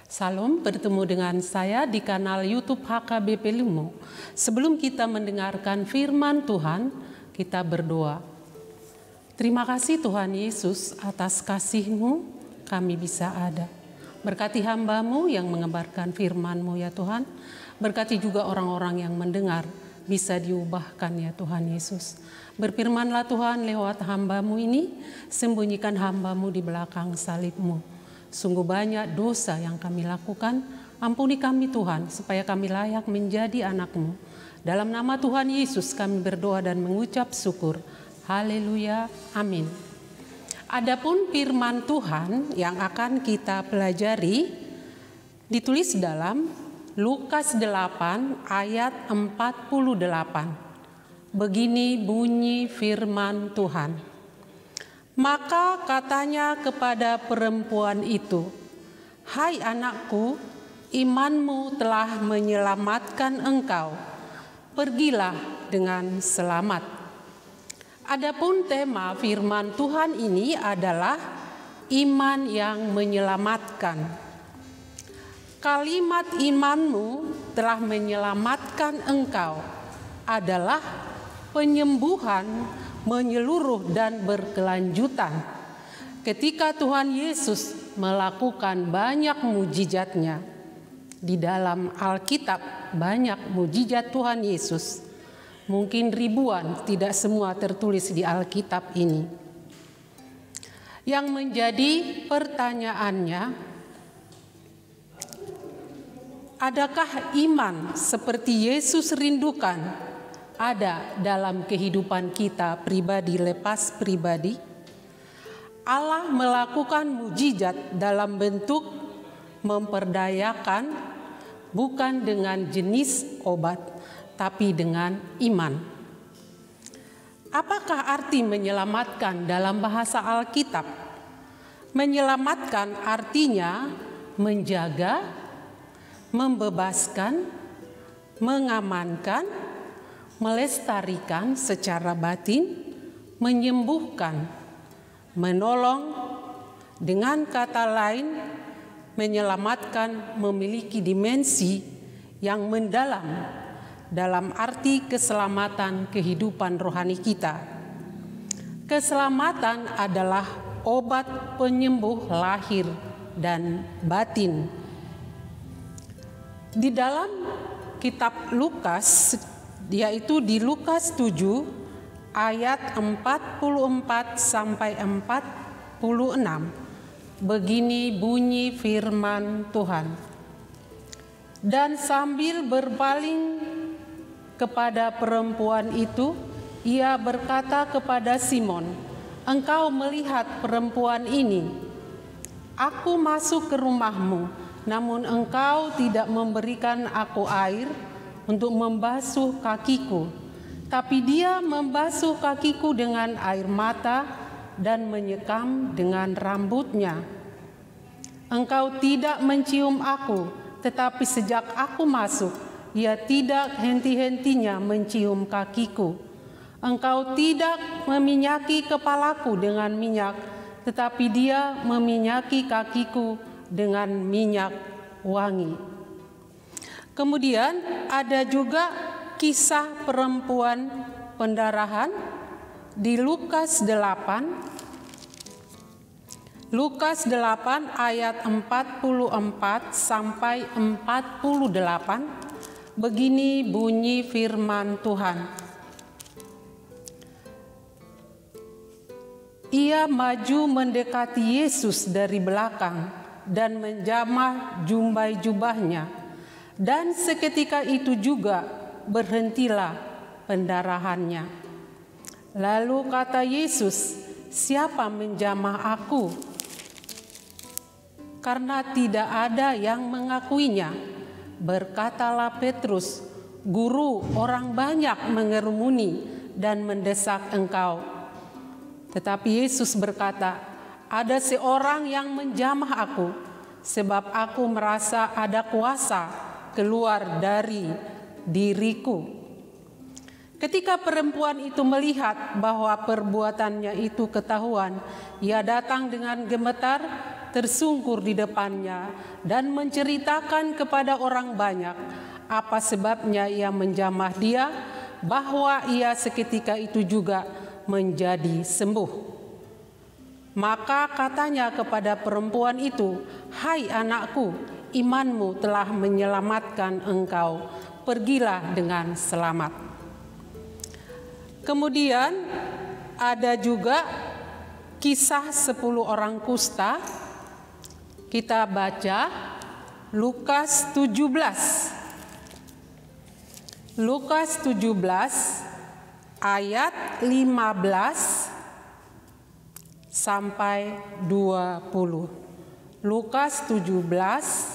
Salam, bertemu dengan saya di kanal YouTube HKBP Limo. Sebelum kita mendengarkan firman Tuhan, kita berdoa. Terima kasih Tuhan Yesus atas kasih-Mu kami bisa ada. Berkati hamba-Mu yang mengabarkan firman-Mu ya Tuhan. Berkati juga orang-orang yang mendengar bisa diubahkan ya Tuhan Yesus. Berfirmanlah Tuhan lewat hamba-Mu ini, sembunyikan hamba-Mu di belakang salib-Mu. Sungguh banyak dosa yang kami lakukan, ampuni kami Tuhan, supaya kami layak menjadi anak-Mu. Dalam nama Tuhan Yesus kami berdoa dan mengucap syukur. Haleluya, amin. Adapun firman Tuhan yang akan kita pelajari, ditulis dalam Lukas 8 ayat 48. Begini bunyi firman Tuhan. Maka katanya kepada perempuan itu, "Hai anakku, imanmu telah menyelamatkan engkau. Pergilah dengan selamat." Adapun tema firman Tuhan ini adalah iman yang menyelamatkan. Kalimat imanmu telah menyelamatkan engkau adalah penyembuhan menyeluruh dan berkelanjutan. Ketika Tuhan Yesus melakukan banyak mujizatnya, di dalam Alkitab banyak mujizat Tuhan Yesus. Mungkin ribuan, tidak semua tertulis di Alkitab ini. Yang menjadi pertanyaannya, adakah iman seperti Yesus rindukan ada dalam kehidupan kita pribadi lepas pribadi? Allah melakukan mujizat dalam bentuk memperdayakan, bukan dengan jenis obat, tapi dengan iman. Apakah arti menyelamatkan dalam bahasa Alkitab? Menyelamatkan artinya menjaga, membebaskan, mengamankan, melestarikan secara batin, menyembuhkan, menolong. Dengan kata lain, menyelamatkan memiliki dimensi yang mendalam dalam arti keselamatan kehidupan rohani kita. Keselamatan adalah obat penyembuh lahir dan batin. Di dalam kitab Lukas, yaitu di Lukas 7 ayat 44 sampai 46. Begini bunyi firman Tuhan. Dan sambil berpaling kepada perempuan itu, ia berkata kepada Simon, "Engkau melihat perempuan ini? Aku masuk ke rumahmu, namun engkau tidak memberikan aku air untuk membasuh kakiku, tapi dia membasuh kakiku dengan air mata dan menyekam dengan rambutnya. Engkau tidak mencium aku, tetapi sejak aku masuk, ia tidak henti-hentinya mencium kakiku. Engkau tidak meminyaki kepalaku dengan minyak, tetapi dia meminyaki kakiku dengan minyak wangi." Kemudian ada juga kisah perempuan pendarahan di Lukas 8. Lukas 8 ayat 44 sampai 48. Begini bunyi firman Tuhan. Ia maju mendekati Yesus dari belakang dan menjamah jumbai jubahnya. Dan seketika itu juga berhentilah pendarahannya. Lalu kata Yesus, "Siapa menjamah aku?" Karena tidak ada yang mengakuinya. Berkatalah Petrus, "Guru, orang banyak mengerumuni dan mendesak engkau." Tetapi Yesus berkata, "Ada seorang yang menjamah aku, sebab aku merasa ada kuasa keluar dari diriku." Ketika perempuan itu melihat bahwa perbuatannya itu ketahuan, ia datang dengan gemetar, tersungkur di depannya dan menceritakan kepada orang banyak apa sebabnya ia menjamah dia, bahwa ia seketika itu juga menjadi sembuh. Maka katanya kepada perempuan itu, "Hai anakku, imanmu telah menyelamatkan engkau. Pergilah dengan selamat." Kemudian ada juga kisah 10 orang kusta. Kita baca Lukas 17. Lukas 17 ayat 15 sampai 20. Lukas 17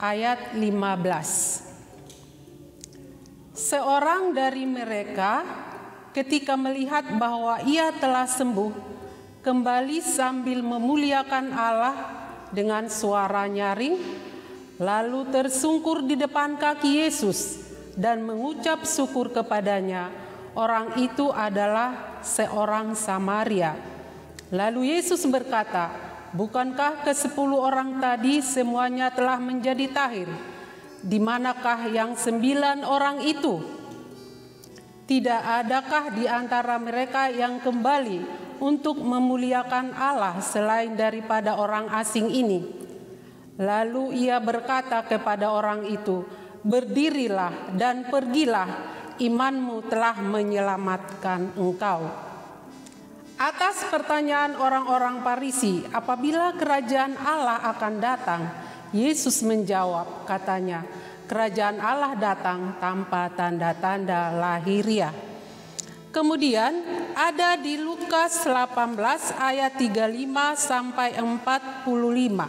ayat 15. Seorang dari mereka ketika melihat bahwa ia telah sembuh, kembali sambil memuliakan Allah dengan suara nyaring, lalu tersungkur di depan kaki Yesus dan mengucap syukur kepadanya. Orang itu adalah seorang Samaria. Lalu Yesus berkata, "Bukankah ke-10 orang tadi semuanya telah menjadi tahir? Di manakah yang 9 orang itu? Tidak adakah di antara mereka yang kembali untuk memuliakan Allah selain daripada orang asing ini?" Lalu ia berkata kepada orang itu, "Berdirilah dan pergilah, imanmu telah menyelamatkan engkau." Atas pertanyaan orang-orang Farisi, apabila kerajaan Allah akan datang, Yesus menjawab, katanya, "Kerajaan Allah datang tanpa tanda-tanda lahiriah." Kemudian ada di Lukas 18 ayat 35 sampai 45.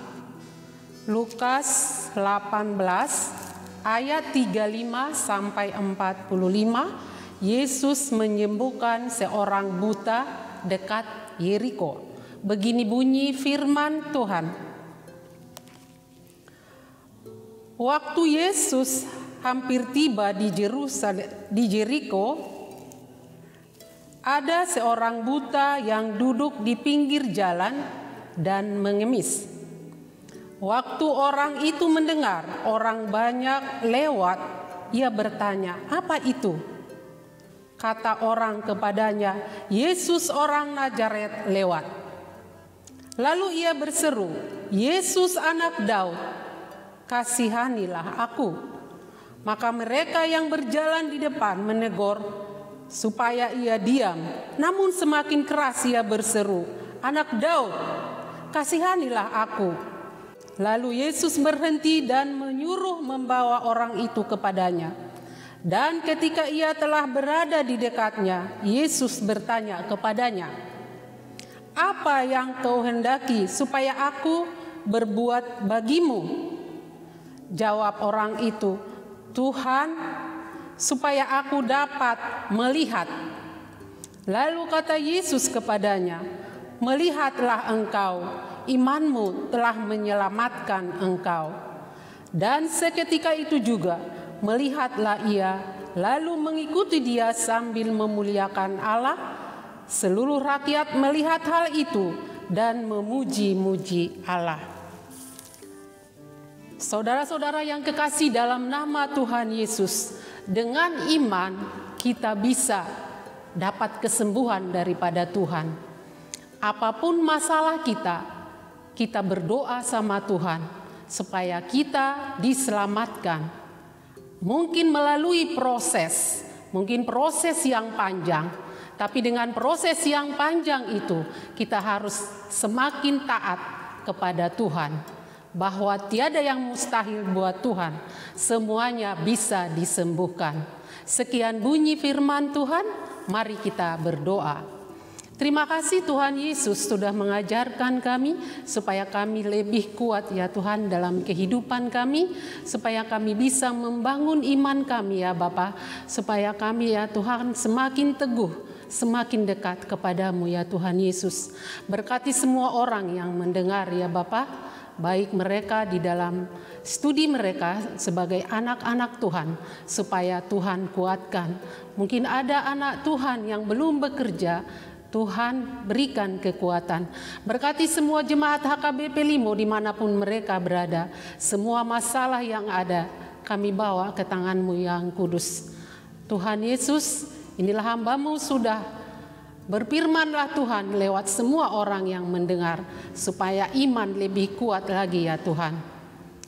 Lukas 18 ayat 35 sampai 45, Yesus menyembuhkan seorang buta dekat Yeriko. Begini bunyi firman Tuhan. Waktu Yesus hampir tiba di Yeriko, ada seorang buta yang duduk di pinggir jalan dan mengemis. Waktu orang itu mendengar orang banyak lewat, ia bertanya, "Apa itu?" Kata orang kepadanya, "Yesus orang Nazaret lewat." Lalu ia berseru, "Yesus anak Daud, kasihanilah aku." Maka mereka yang berjalan di depan menegur supaya ia diam. Namun semakin keras ia berseru, "Anak Daud, kasihanilah aku." Lalu Yesus berhenti dan menyuruh membawa orang itu kepadanya. Dan ketika ia telah berada di dekatnya, Yesus bertanya kepadanya, "Apa yang kau hendaki supaya aku berbuat bagimu?" Jawab orang itu, "Tuhan, supaya aku dapat melihat." Lalu kata Yesus kepadanya, "Melihatlah engkau, imanmu telah menyelamatkan engkau." Dan seketika itu juga melihatlah ia, lalu mengikuti dia sambil memuliakan Allah. Seluruh rakyat melihat hal itu dan memuji-muji Allah. Saudara-saudara yang kekasih dalam nama Tuhan Yesus, dengan iman kita bisa dapat kesembuhan daripada Tuhan. Apapun masalah kita berdoa sama Tuhan supaya kita diselamatkan. Mungkin melalui proses yang panjang, tapi dengan proses yang panjang itu kita harus semakin taat kepada Tuhan. Bahwa tiada yang mustahil buat Tuhan, semuanya bisa disembuhkan. Sekian bunyi firman Tuhan, mari kita berdoa. Terima kasih Tuhan Yesus sudah mengajarkan kami supaya kami lebih kuat ya Tuhan dalam kehidupan kami, supaya kami bisa membangun iman kami ya Bapa, supaya kami ya Tuhan semakin teguh, semakin dekat kepadamu ya Tuhan Yesus. Berkati semua orang yang mendengar ya Bapa, baik mereka di dalam studi mereka sebagai anak-anak Tuhan, supaya Tuhan kuatkan. Mungkin ada anak Tuhan yang belum bekerja, Tuhan berikan kekuatan. Berkati semua jemaat HKBP Limo dimanapun mereka berada. Semua masalah yang ada kami bawa ke tangan-Mu yang kudus. Tuhan Yesus, inilah hamba-Mu sudah berfirmanlah Tuhan lewat semua orang yang mendengar. Supaya iman lebih kuat lagi ya Tuhan.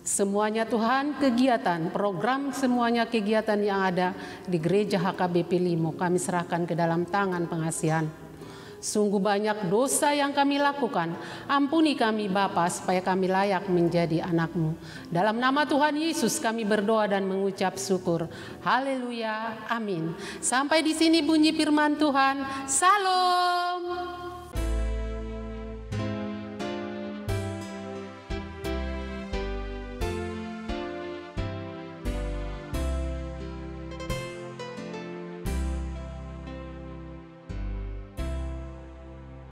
Semuanya Tuhan kegiatan, program semuanya kegiatan yang ada di gereja HKBP Limo kami serahkan ke dalam tangan pengasihan. Sungguh banyak dosa yang kami lakukan. Ampuni kami Bapa supaya kami layak menjadi anak-Mu. Dalam nama Tuhan Yesus kami berdoa dan mengucap syukur. Haleluya. Amin. Sampai di sini bunyi firman Tuhan. Salam.